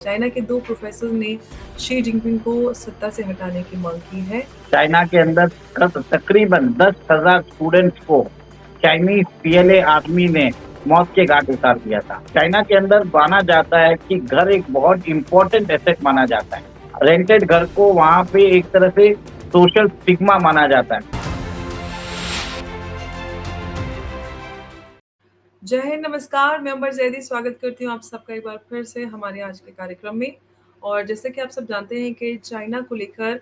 China के 2 professor ने Xi Jinping को सत्ता से हटाने की मांग की है। चाइना के अंदर तकरीबन 10,000 स्टूडेंट्स को चाइनीज पीएलए आर्मी ने मौत के घाट उतार दिया था। चाइना के अंदर माना जाता है कि घर एक बहुत इंपॉर्टेंट एसेट माना जाता है। रेंटेड घर को वहां पे एक तरह से सोशल स्टिग्मा माना जाता है। जय हिंद, नमस्कार। मैं अंबर जैदी स्वागत करती हूँ आप सबका एक बार फिर से हमारे आज के कार्यक्रम में। और जैसे कि आप सब जानते हैं कि चाइना को लेकर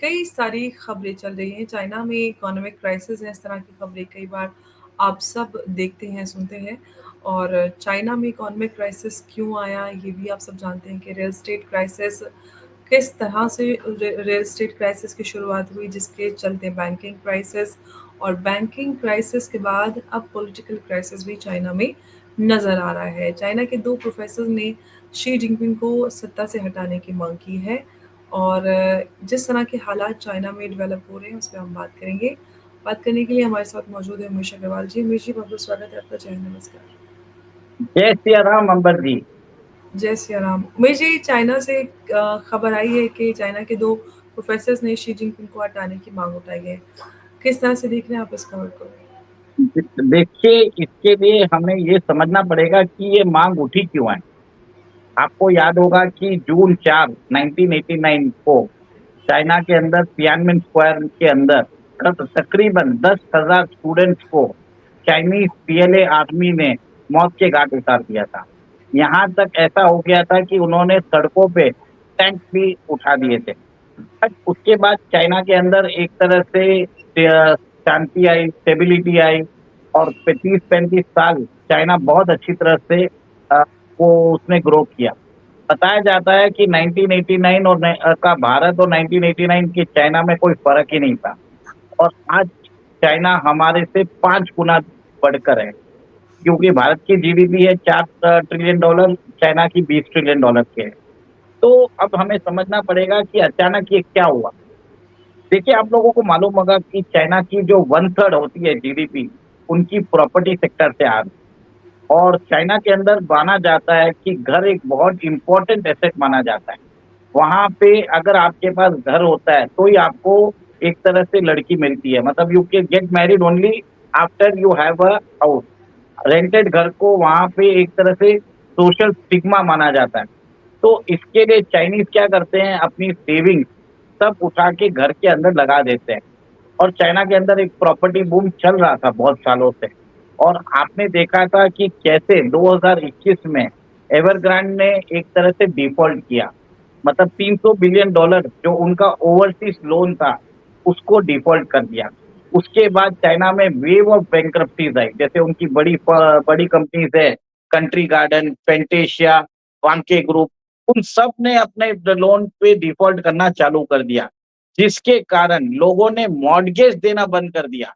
कई सारी खबरें चल रही हैं। चाइना में इकोनॉमिक क्राइसिस है, इस तरह की खबरें कई बार आप सब देखते हैं, सुनते हैं। और चाइना में इकोनॉमिक क्राइसिस क्यों आया, ये भी आप सब जानते हैं कि रियल एस्टेट क्राइसिस किस तरह से रियल एस्टेट क्राइसिस की शुरुआत हुई, जिसके चलते बैंकिंग क्राइसिस और बैंकिंग क्राइसिस के बाद अब पॉलिटिकल क्राइसिस भी चाइना में नज़र आ रहा है। चाइना के 2 प्रोफेसर ने शी जिनपिंग को सत्ता से हटाने की मांग की है। और जिस तरह के हालात चाइना में डेवलप हो रहे हैं, उस पे हम बात करेंगे। बात करने के लिए हमारे साथ मौजूद है उमेश अग्रवाल जी। उमेश जी, बहुत-बहुत स्वागत है आपका। जय हिंद, नमस्कार। जय सिया राम अंबर जी। जय सिया राम। उमेश जी, चाइना से खबर आई है कि चाइना के 2 प्रोफेसर्स ने शी जिनपिंग को हटाने की मांग उठाई है। किस तरह से देख रहे हैं आप इस खबर को? देखिए, इसके लिए हमें ये समझना पड़ेगा कि ये मांग उठी क्यों है। आपको याद होगा कि जून 4 1989 को चाइना के अंदर तियानमेन स्क्वायर के अंदर तकरीबन 10,000 स्टूडेंट्स को चाइनीज पीएलए आर्मी ने मौत के घाट उतार दिया था। यहाँ तक ऐसा हो गया था कि उन्होंने सड़कों पे टैंक भी उठा दिए थे। बट उसके बाद चाइना के अंदर एक तरह से शांति आई, स्टेबिलिटी आई और 30-35 साल चाइना बहुत अच्छी तरह से वो उसने ग्रो किया। बताया जाता है कि 1989 का भारत और 1989 के चाइना में कोई फर्क ही नहीं था। और आज चाइना हमारे से 5 गुना बढ़कर है, क्योंकि भारत की जीडीपी है $4 ट्रिलियन, चाइना की $20 ट्रिलियन की है। तो अब हमें समझना पड़ेगा कि अचानक ये क्या हुआ। देखिए, आप लोगों को मालूम होगा कि चाइना की जो 1/3 होती है जीडीपी, उनकी प्रॉपर्टी सेक्टर से आ रही है। और चाइना के अंदर माना जाता है कि घर एक बहुत इंपॉर्टेंट एसेट माना जाता है। वहाँ पे अगर आपके पास घर होता है तो ही आपको एक तरह से लड़की मिलती है। मतलब you can get married only after you have a house. Rented घर को वहाँ पे एक तरह से सोशल स्टिग्मा माना जाता है। तो इसके लिए चाइनीज क्या करते हैं, अपनी सेविंग्स सब उठा के घर के अंदर लगा देते हैं। और चाइना के अंदर एक प्रॉपर्टी बूम चल रहा था बहुत सालों से। और आपने देखा था कि कैसे 2021 में एवरग्रांड ने एक तरह से डिफॉल्ट किया। मतलब $300 बिलियन जो उनका ओवरसीज लोन था, उसको डिफॉल्ट कर दिया। उसके बाद चाइना में वेव ऑफ बैंक्रप्सीज आई। जैसे उनकी बड़ी कंपनीज है, कंट्री गार्डन, पेंटेशिया, वांके ग्रुप, उन सब ने अपने लोन पे डिफॉल्ट करना चालू कर दिया, जिसके कारण लोगों ने मॉर्गेज देना बंद कर दिया।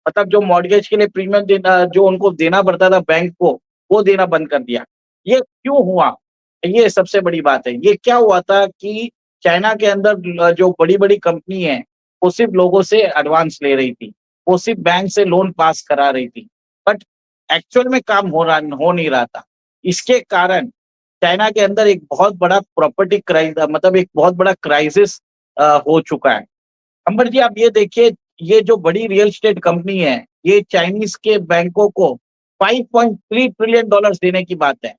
मतलब जो मॉर्गेज के लिए प्रीमियम देना, जो उनको देना पड़ता था बैंक को, वो देना बंद कर दिया। ये क्यों हुआ? ये सबसे बड़ी बात है। ये क्या हुआ था कि चाइना के अंदर जो बड़ी-बड़ी कंपनी है, वो सिर्फ़ लोगों से एडवांस ले रही थी। वो सिर्फ़ बैंक से लोन पास करा रही थी। बट एक्चुअल में काम हो नहीं रहा था। इसके कारण चाइना के अंदर एक बहुत बड़ा प्रॉपर्टी मतलब एक बहुत बड़ा क्राइसिस हो चुका है। अंबर जी, आप ये देखिए, ये जो बड़ी रियल एस्टेट कंपनी है, ये चाइनीज के बैंकों को $5.3 ट्रिलियन देने की बात है।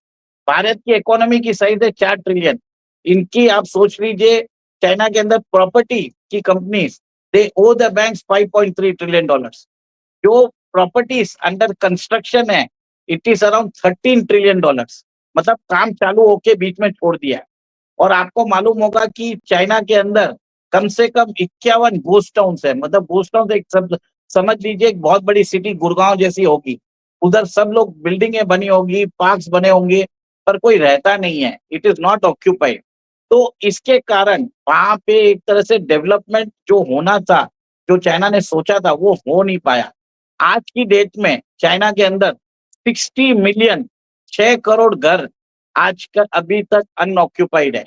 भारत की इकोनॉमी की साइज है 4 ट्रिलियन। इनकी आप सोच लीजिए, चाइना के अंदर प्रॉपर्टी की companies, they owe the banks $5.3 trillion. जो प्रॉपर्टीज अंडर कंस्ट्रक्शन है, इट इज अराउंड $13 ट्रिलियन। मतलब काम चालू होके बीच में छोड़ दिया है। और आपको मालूम होगा कि चाइना के अंदर कम से कम 51 गोस्ट टाउन्स है। मतलब गोस्ट टाउन एक शब्द समझ लीजिए, एक बहुत बड़ी सिटी गुड़गांव जैसी होगी। उधर सब लोग बिल्डिंगें बनी होगी, पार्क्स बने होंगे, पर कोई रहता नहीं है। It is not occupied. तो इसके कारण वहां पे एक तरह से डेवलपमेंट जो होना था, जो चाइना ने सोचा था, वो हो नहीं पाया। आज की डेट में चाइना के अंदर 60 मिलियन, 6 करोड़ घर आजकल अभी तक अनऑक्यूपाइड है।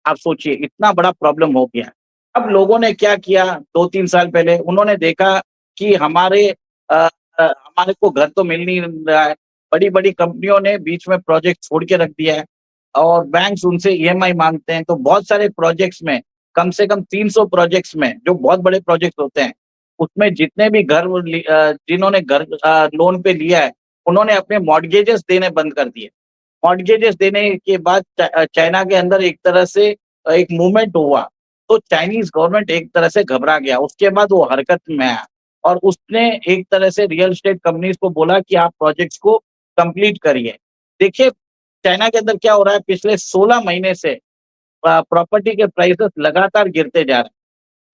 आप सोचिए, इतना बड़ा प्रॉब्लम हो गया। अब लोगों ने क्या किया, 2-3 साल पहले उन्होंने देखा कि हमारे को घर तो मिल नहीं रहा है। बड़ी बड़ी कंपनियों ने बीच में प्रोजेक्ट छोड़ के रख दिया है। और बैंक्स उनसे ईएमआई माँगते हैं, तो बहुत सारे प्रोजेक्ट्स में कम से कम 300 प्रोजेक्ट्स में, जो बहुत बड़े प्रोजेक्ट होते हैं, उसमें जितने भी जिन्होंने घर लोन पे लिया है, उन्होंने अपने मॉर्टगेजेस देने बंद कर दिए। मॉर्टगेजेस देने के बाद चाइना के अंदर एक तरह से एक मूवमेंट हुआ, तो चाइनीज़ गवर्नमेंट एक तरह से घबरा गया, उसके बाद वो हरकत में आया और उसने एक तरह से रियल एस्टेट कंपनीज़ को बोला कि आप प्रोजेक्ट्स को कंप्लीट करिए। देखिए, चाइना के अंदर क्या हो रहा है, पिछले 16 महीने से प्रॉपर्टी के प्राइसेस लगातार गिरते जा रहे हैं।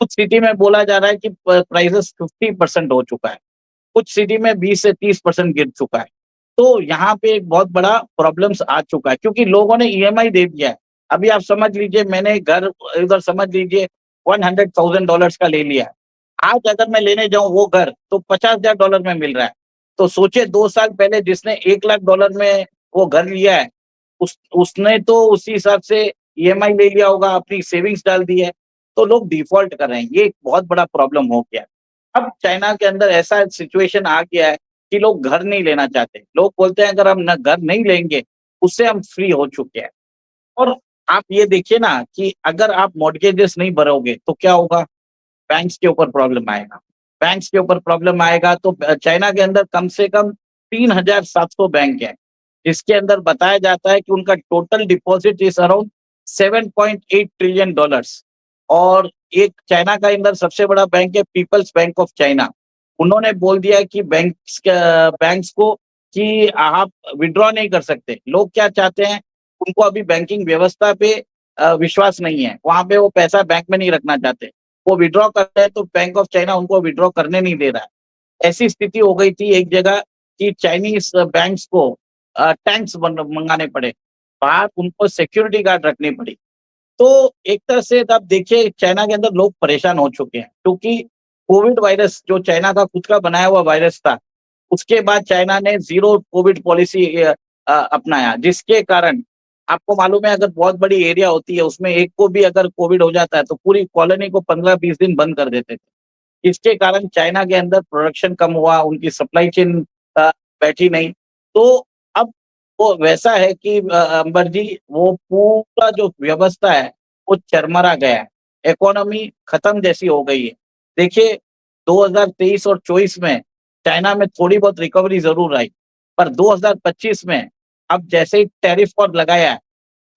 कुछ सिटी में बोला जा रहा है कि प्राइसेस 50% हो चुका है। कुछ सिटी में 20 से 30% गिर चुका है। तो यहाँ पे एक बहुत बड़ा प्रॉब्लम्स आ चुका है क्योंकि लोगों ने ईएमआई दे दिया है। अभी आप समझ लीजिए मैंने घर इधर समझ लीजिए $100,000 का ले लिया है। आज अगर मैं लेने जाऊँ वो घर तो $50,000 में मिल रहा है। तो सोचिए 2 साल पहले जिसने $1,00,000 में वो घर लिया है, उसने तो उसी हिसाब से ईएमआई ले लिया होगा, अपनी सेविंग्स डाल दी है। तो लोग डिफ़ॉल्ट कर रहे हैं, ये एक बहुत बड़ा प्रॉब्लम हो गया है। अब चाइना के अंदर ऐसा सिचुएशन आ गया है कि लोग घर नहीं लेना चाहते। लोग बोलते हैं अगर हम न घर नहीं लेंगे, उससे हम फ्री हो चुके हैं। और आप ये देखिए ना कि अगर आप मॉर्टगेजेस नहीं भरोगे तो क्या होगा? बैंक्स के ऊपर प्रॉब्लम आएगा। बैंक्स के ऊपर प्रॉब्लम आएगा तो चाइना के अंदर कम से कम 3,700 बैंक हैं, जिसके अंदर बताया जाता है कि उनका total deposit is around $7.8 trillion और एक चाइना का अंदर सबसे बड़ा बैंक है पीपल्स बैंक ऑफ चाइना। उन्होंने बोल दिया है कि बैंक्स को कि आप विथड्रॉ नहीं कर सकते। लोग क्या चाहते हैं, उनको अभी बैंकिंग व्यवस्था पे विश्वास नहीं है। वहाँ पे वो पैसा बैंक में नहीं रखना चाहते। वो विथड्रॉ करते हैं तो बैंक ऑफ चाइना उनको विथड्रॉ करने नहीं दे रहा है। ऐसी स्थिति हो गई थी एक जगह कि चाइनीज़ बैंक्स को टैंक्स बन मँगाने पड़े। बाहर उनको सिक्योरिटी गार्ड रखनी पड़ी। तो एक तरह से आप देखिए चाइना के अंदर लोग परेशान हो चुके हैं क्योंकि कोविड वायरस जो चाइना का खुद का बनाया हुआ वायरस था, उसके बाद चाइना ने ज़ीरो कोविड पॉलिसी अपनाया जिसके कारण आपको मालूम है अगर बहुत बड़ी एरिया होती है उसमें एक को भी अगर कोविड हो जाता है तो पूरी कॉलोनी को 15-20 दिन बंद कर देते थे। इसके कारण चाइना के अंदर प्रोडक्शन कम हुआ, उनकी सप्लाई चेन बैठी नहीं। तो अब वो वैसा है कि अंबर जी वो पूरा जो व्यवस्था है, वो चरमरा गया है। इकोनॉमी खत्म जैसी हो गई है। देखिए 2023 और 24 में चाइना में थोड़ी बहुत रिकवरी ज़रूर आई, पर 2025 में अब जैसे ही टैरिफ और लगाया है,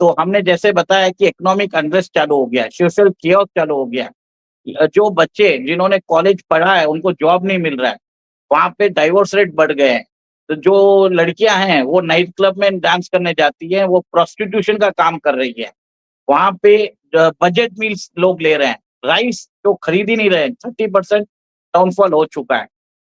तो हमने जैसे बताया कि इकोनॉमिक अनरेस्ट चालू हो गया है, सोशल कियोस्क चालू हो गया है। जो बच्चे जिन्होंने कॉलेज पढ़ा है, उनको जॉब नहीं मिल रहा है, वहाँ पे डाइवोर्स रेट बढ़ गए हैं। तो जो लड़कियाँ हैं, वो नाइट क्लब में डांस करने जाती हैं, वो प्रोस्टिट्यूशन का काम कर रही हैं। वहाँ पे बजट मील्स लोग ले रहे हैं, राइस तो खरीद ही नहीं रहे हैं, 30% डाउनफॉल हो चुका है।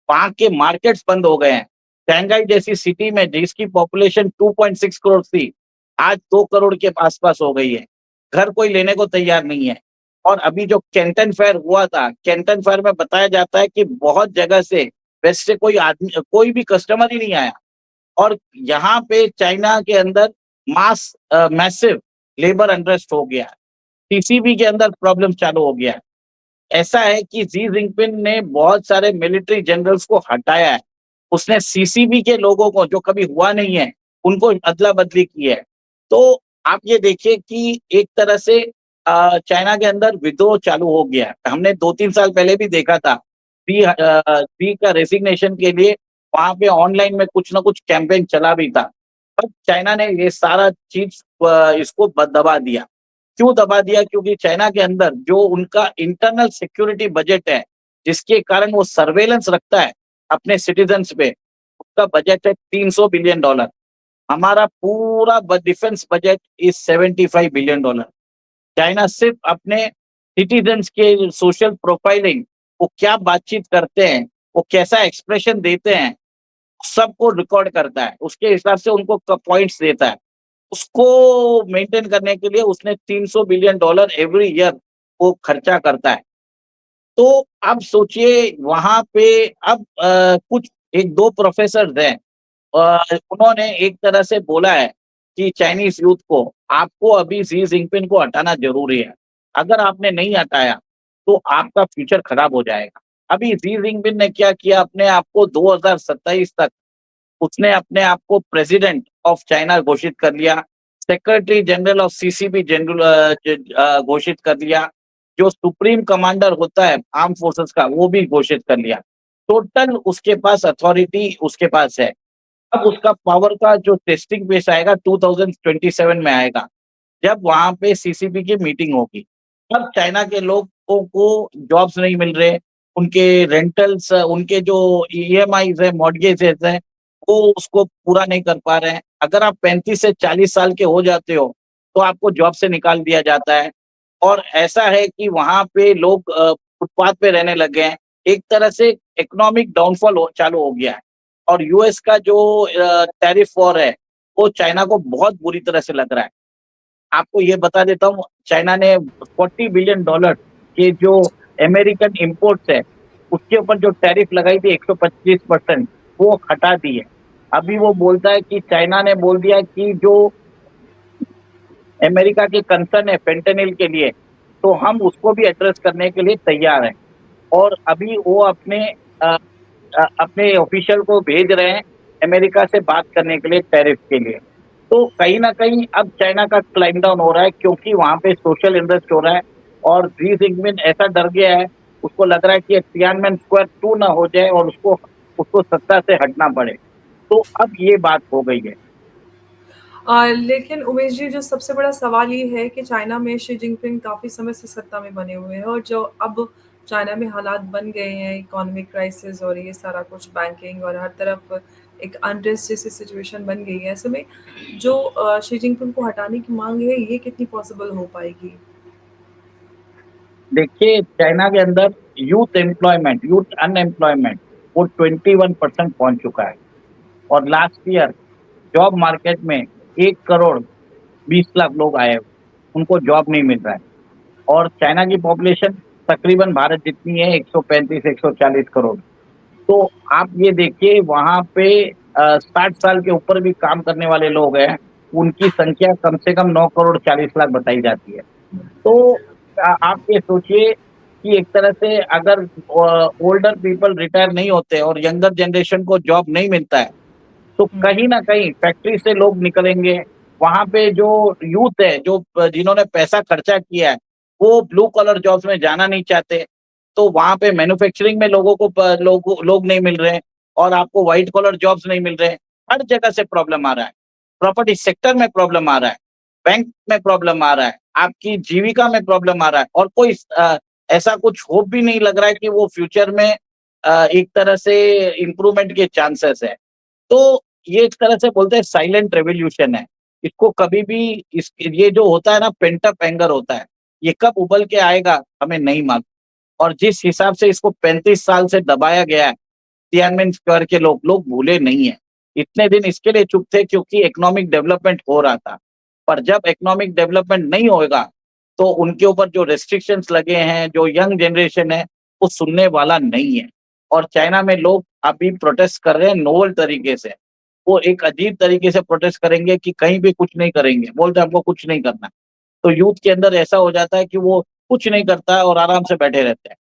वहाँ के मार्केट्स बंद हो गए हैं। शंघाई जैसी सिटी में जिसकी पॉपुलेशन 2.6 करोड़ थी, आज 2 करोड़ के आस-पास हो गई है। घर कोई लेने को तैयार नहीं है। और अभी जो कैंटन फेयर हुआ था, कैंटन फेयर में बताया जाता है कि बहुत जगह से वेस्ट से कोई भी कस्टमर ही नहीं आया और यहाँ पे चाइना के अंदर मैसिव लेबर अनरेस्ट हो गया है। पीसीबी के अंदर प्रॉब्लम चालू हो गया है। ऐसा है कि शी जिनपिंग ने बहुत सारे मिलिट्री जनरल्स को हटाया है। उसने सीसीबी के लोगों को जो कभी हुआ नहीं है, उनको अदला-बदली की है। तो आप ये देखिए कि एक तरह से चाइना के अंदर विद्रोह चालू हो गया है। हमने 2-3 साल पहले भी देखा था, शी का रेज़िग्नेशन के लिए वहाँ पे ऑनलाइन में कुछ ना कुछ कैंपेन चला भी था। पर चाइना ने ये सारा चीज़ इसको दबा दिया। क्यों दबा दिया? क्योंकि चाइना के अंदर जो उनका इंटरनल सिक्योरिटी बजट है, जिसके कारण वो सर्वेलेंस रखता है अपने सिटिज़न्स पे, उसका बजट है $300 बिलियन। हमारा पूरा defence budget is $75 billion. China सिर्फ़ अपने सिटिज़न्स के सोशल प्रोफाइलिंग, वो क्या बातचीत करते हैं, वो कैसा एक्सप्रेशन देते हैं, सबको रिकॉर्ड करता है। उसके हिसाब से उनको पॉइंट्स देता है। उसको मेंटेन करने के लिए उसने $300 बिलियन एवरी ईयर वो खर्चा करता है। तो अब सोचिए वहाँ पे अब कुछ 1-2 प्रोफ़ेसर्स हैं उन्होंने एक तरह से बोला है कि चाइनीज़ यूथ को आपको अभी शी जिनपिंग को हटाना ज़रूरी है। अगर आपने नहीं हटाया, तो आपका फ्यूचर खराब हो जाएगा। अभी शी जिनपिंग ने क्या किया अपने आप को 2027 तक उसने अपने आप को प्रेज़िडेंट ऑफ चाइना घोषित कर लिया। Secretary general of CCB general घोषित कर लिया, जो सुप्रीम कमांडर होता है आर्म फोर्सेस का वो भी घोषित कर लिया। टोटल उसके पास अथॉरिटी उसके पास है। अब उसका पावर का जो टेस्टिंग फेस आएगा 2027 में आएगा, जब वहां पे सीसीपी की मीटिंग होगी। अब चाइना के लोगों को जॉब्स नहीं मिल रहे, उनके रेंटल्स, उनके जो ईएमआईज है, मॉर्गेजेस है, वो उसको पूरा नहीं कर पा रहे हैं। अगर आप 35 से 40 साल के हो जाते हो, तो आपको जॉब से निकाल दिया जाता है। और ऐसा है कि वहां पे लोग फुटपाथ पे रहने लगे हैं। एक तरह से इकोनॉमिक डाउनफॉल चालू हो गया है। और यूएस का जो टैरिफ वॉर है, वो चाइना को बहुत बुरी तरह से लग रहा है। आपको ये बता देता हूँ, चाइना ने $40 बिलियन के जो अमेरिकन इम्पोर्ट्स है, उसके ऊपर जो टैरिफ लगाई थी 125%, वो हटा दी है। अभी वो बोलता है कि चाइना ने बोल दिया कि जो अमेरिका की कंसर्न है फेंटेनिल के लिए, तो हम उसको भी एड्रेस करने के लिए तैयार हैं। और अभी वो अपने ऑफिशियल को भेज रहे हैं अमेरिका से बात करने के लिए टैरिफ के लिए। तो कहीं न कहीं अब चाइना का क्लाइम डाउन हो रहा है, क्योंकि वहाँ पे सोशल अनरेस्ट हो रहा है और शी जिनपिंग ऐसा डर गया है, उसको लग रहा है कि तियानमेन स्क्वायर 2 ना हो जाए और उसको उसको सत्ता से हटना पड़े। तो अब ये बात हो गई है। लेकिन उमेश जी, जो सबसे बड़ा सवाल ये है कि चाइना में शी जिनपिंग काफ़ी समय से सत्ता में बने हुए हैं, और जो अब चाइना में हालात बन गए हैं, इकोनॉमिक क्राइसिस और ये सारा कुछ, बैंकिंग और हर तरफ एक अनरेस्ट जैसी सिचुएशन बन गई है। ऐसे में जो शी जिनपिंग को हटाने की मांग है, ये कितनी पॉसिबल हो पाएगी? देखिए, चाइना के अंदर यूथ अनएम्प्लॉयमेंट वो 21% पहुँच चुका है। और लास्ट ईयर जॉब मार्केट में 1 करोड़ 20 लाख लोग आए, उनको जॉब नहीं मिल रहा है। और चाइना की पॉपुलेशन तकरीबन भारत जितनी है, 135-140 करोड़। तो आप ये देखिए, वहाँ पे 60 साल के ऊपर भी काम करने वाले लोग हैं, उनकी संख्या कम से कम 9 करोड़ 40 लाख बताई जाती है। तो आप ये सोचिए कि एक तरह से अगर ओल्डर पीपल रिटायर नहीं होते और यंगर जनरेशन को जॉब नहीं मिलता है, तो हुँ। कहीं न कहीं फैक्ट्री से लोग निकलेंगे। वहाँ पे जो यूथ है, जो जिन्होंने पैसा खर्चा किया है, वो ब्लू कॉलर जॉब्स में जाना नहीं चाहते। तो वहाँ पे मैन्युफैक्चरिंग में लोगों को प लोग नहीं मिल रहे हैं और आपको व्हाइट कॉलर जॉब्स नहीं मिल रहे हैं। हर जगह से प्रॉब्लम आ रहा है। प्रॉपर्टी सेक्टर में प्रॉब्लम आ रहा है, बैंक में प्रॉब्लम आ रहा है, आपकी जीविका में प्रॉब्लम आ रहा है और कोई ऐसा कुछ होप भी नहीं लग रहा है कि वो फ्यूचर में एक तरह से इम्प्रूवमेंट के चांसेस है। तो ये एक तरह से बोलते हैं साइलेंट रेवोल्यूशन है। इसको कभी भी इस ये जो होता है ना, पेंट अप एंगर होता है, ये कब उबल के आएगा हमें नहीं मालूम। और जिस हिसाब से इसको 35 साल से दबाया गया है, तियानमेन स्क्वायर के लोग भूले नहीं है। इतने दिन इसके लिए चुप थे क्योंकि इकोनॉमिक डेवलपमेंट हो रहा था। पर जब इकोनॉमिक डेवलपमेंट नहीं होएगा, तो उनके ऊपर जो रिस्ट्रिक्शंस लगे हैं, जो यंग जनरेशन है, वो सुनने वाला नहीं है। और चाइना में लोग अभी प्रोटेस्ट कर रहे हैं नोवल तरीके से। वो एक अजीब तरीके से प्रोटेस्ट करेंगे कि कहीं भी कुछ नहीं करेंगे, बोलते हैं हमको कुछ नहीं करना। तो यूथ के अंदर ऐसा हो जाता है कि वो कुछ नहीं करता है और आराम से बैठे रहते हैं।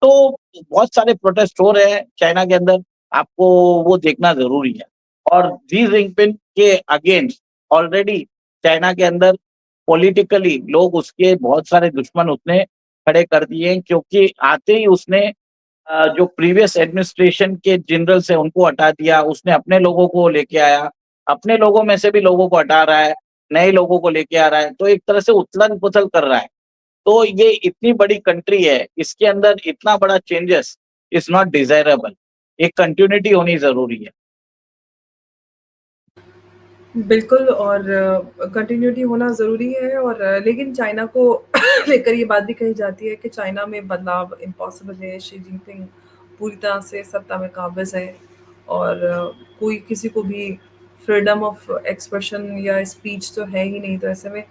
तो बहुत सारे प्रोटेस्ट हो रहे हैं चाइना के अंदर, आपको वो देखना ज़रूरी है। और शी जिनपिंग के अगेंस्ट ऑलरेडी चाइना के अंदर पॉलिटिकली लोग उसके बहुत सारे दुश्मन उसने खड़े कर दिए हैं, क्योंकि आते ही उसने जो प्रीवियस एडमिनिस्ट्रेशन के जनरल्स हैं उनको हटा दिया, उसने अपने लोगों को लेके आया, अपने लोगों में से भी लोगों को हटा रहा है, नए लोगों को लेके आ रहा है, तो एक तरह से उथल-पुथल कर रहा है। तो ये इतनी बड़ी कंट्री है, इसके अंदर इतना बड़ा चेंजेस इज़ नॉट डिज़ायरेबल। एक कंटिन्यूटी होनी ज़रूरी है। बिल्कुल, और कंटिन्यूटी होना ज़रूरी है, और लेकिन चाइना को लेकर ये बात भी कही जाती है कि चाइना में बदलाव इम्पॉसिबल है, शी जिनपिंग पूरी तरह से सत्ता में काबिज़ है, और कोई किसी को भी फ्रीडम ऑफ एक्सप्रेशन या स्पीच तो है ही नहीं। तो ऐसे में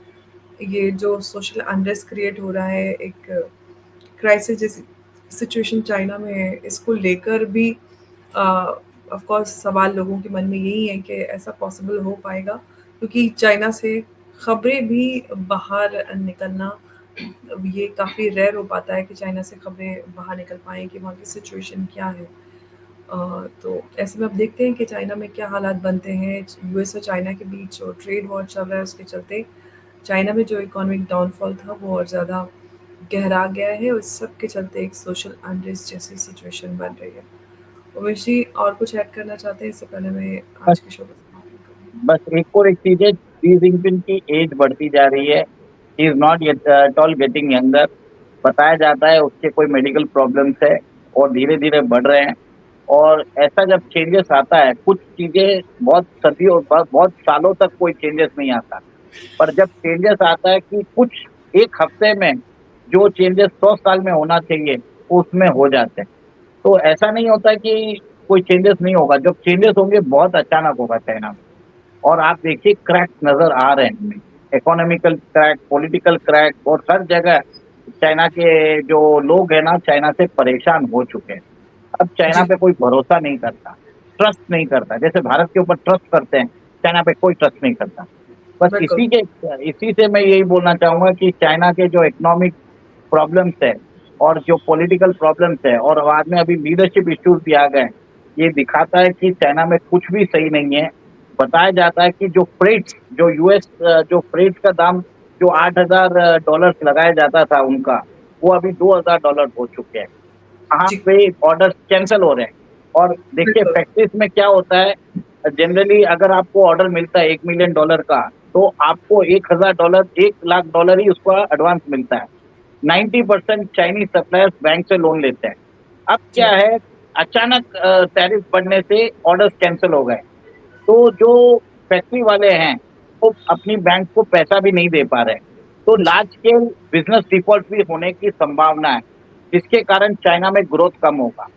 ये जो सोशल अनरेस्ट क्रिएट हो रहा है, एक क्राइसिस जैसी सिचुएशन चाइना में है, इसको लेकर भी ऑफ कोर्स सवाल लोगों के मन में यही है कि ऐसा पॉसिबल हो पाएगा, क्योंकि चाइना से खबरें भी बाहर निकलना, ये काफ़ी रेयर हो पाता है कि चाइना से खबरें बाहर निकल पाएँ कि वहाँ की सिचुएशन क्या है। तो ऐसे में अब देखते हैं कि चाइना में क्या हालात बनते हैं। यूएस और चाइना के बीच जो ट्रेड वॉर चल रहा है उसके चलते चाइना में जो इकोनॉमिक डाउनफॉल था वो और ज़्यादा गहरा गया है, उस सब के चलते एक सोशल अनरेस्ट जैसी सिचुएशन बन रही है। उमेश जी और कुछ ऐड करना चाहते हैं इससे पहले मैं बस आज के शो को समाप्त करूँ? बस एक और एक चीज है, शी जिनपिंग की एज बढ़ती जा रही है। He is not yet at all getting younger. बताया जाता है उसके कोई मेडिकल प्रॉब्लम्स है और धीरे धीरे बढ़ रहे हैं। और ऐसा जब चेंजेस आता है, कुछ चीजें बहुत सदियों बहुत सालों तक कोई चेंजेस नहीं आता, पर जब चेंजेस आता है कि कुछ एक हफ्ते में जो चेंजेस 100 साल में होना चाहिए वो उसमें हो जाते हैं। तो ऐसा नहीं होता कि कोई चेंजेस नहीं होगा, जब चेंजेस होंगे बहुत अचानक होगा चाइना में। और आप देखिए क्रैक नजर आ रहे हैं हमें, इकोनॉमिकल क्रैक, पॉलिटिकल क्रैक, और हर जगह चाइना के जो लोग हैं ना चाइना से परेशान हो चुके हैं। अब चाइना जी, पे कोई भरोसा नहीं करता, ट्रस्ट नहीं करता। जैसे भारत के ऊपर ट्रस्ट करते हैं, चाइना पे कोई ट्रस्ट नहीं करता। बस बिल्कुल। इसी से मैं यही बोलना चाहूंगा कि चाइना के जो इकोनॉमिक प्रॉब्लम्स है और जो पॉलिटिकल प्रॉब्लम्स है और बाद में अभी लीडरशिप इश्यूज भी आ गए, ये दिखाता है कि चाइना में कुछ भी सही नहीं है। बताया जाता है कि जो फ्रेट्स, जो यूएस, जो फ्रेट्स का दाम जो $8,000 लगाया जाता था उनका, वो अभी $2,000 हो चुके हैं। वहाँ जी, पे ऑर्डर कैंसिल हो रहे हैं। और देखिए बिल्कुल। फैक्ट्रीज में क्या होता है, जनरली अगर आपको ऑर्डर मिलता है $1 मिलियन का, तो आपको $1,000, $1 लाख ही उसका एडवांस मिलता है। 90% चाइनीज सप्लायर्स बैंक से लोन लेते हैं। अब क्या जी, है, अचानक टैरिफ बढ़ने से ऑर्डर्स कैंसिल हो गए, तो जो फैक्ट्री वाले हैं वो अपनी बैंक को पैसा भी नहीं दे पा रहे हैं। तो जी, लार्ज स्केल बिजनेस डिफॉल्ट भी होने की संभावना है, जिसके कारण चाइना में ग्रोथ कम होगा।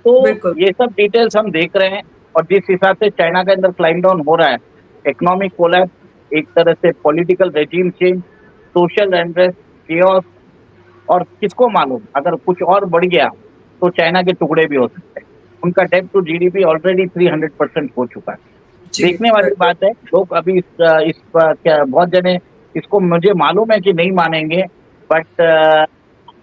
तो बिल्कुल। ये सब डिटेल्स हम देख रहे हैं। और जिस हिसाब से चाइना के अंदर क्लाइम डाउन हो रहा है, इकोनॉमिक कोलैप्स, एक तरह से political regime change, social unrest, chaos, और किसको मालूम अगर कुछ और बढ़ गया तो चाइना के टुकड़े भी हो सकते हैं। उनका डेट टू जीडीपी ऑलरेडी 300% हो चुका है। जी, देखने वाली बिल्कुल। बात है, लोग अभी इस क्या बहुत जने इसको, मुझे मालूम है कि नहीं मानेंगे, बट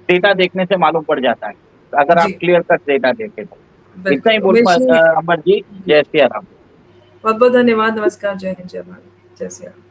डेटा देखने से मालूम पड़ जाता है, अगर आप जी, क्लियर कट डेटा देखें तो। इतना बिल्कुल। ही बोलूंगा। उमेश जी अमर जी, जी, जय सिया राम। बहुत-बहुत धन्यवाद। नमस्कार, जय हिंद, जय भारत। जय श्री राम।